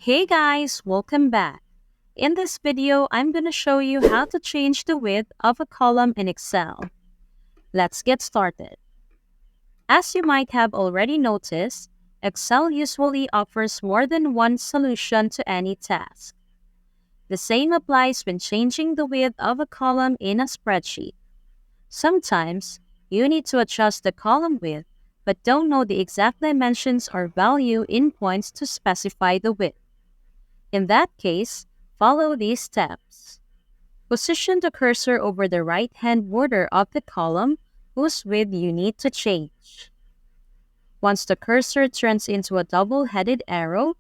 Hey guys, welcome back. In this video, I'm going to show you how to change the width of a column in Excel. Let's get started. As you might have already noticed, Excel usually offers more than one solution to any task. The same applies when changing the width of a column in a spreadsheet. Sometimes, you need to adjust the column width, but don't know the exact dimensions or value in points to specify the width. In that case, follow these steps. Position the cursor over the right-hand border of the column whose width you need to change. Once the cursor turns into a double-headed arrow,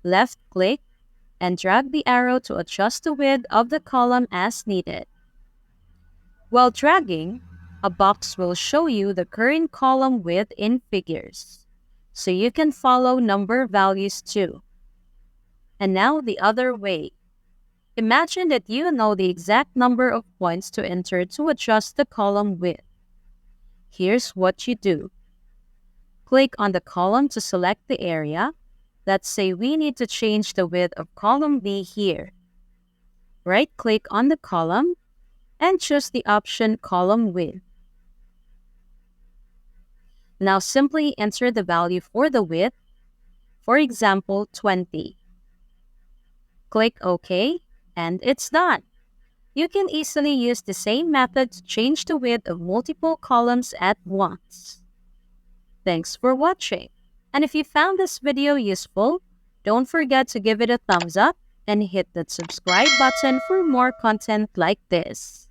left-click and drag the arrow to adjust the width of the column as needed. While dragging, a box will show you the current column width in figures, so you can follow number values too. And now the other way. Imagine that you know the exact number of points to enter to adjust the column width. Here's what you do. Click on the column to select the area. Let's say we need to change the width of column B here. Right-click on the column and choose the option Column Width. Now simply enter the value for the width, for example, 20. Click OK, and it's done. You can easily use the same method to change the width of multiple columns at once. Thanks for watching. And if you found this video useful, don't forget to give it a thumbs up and hit that subscribe button for more content like this.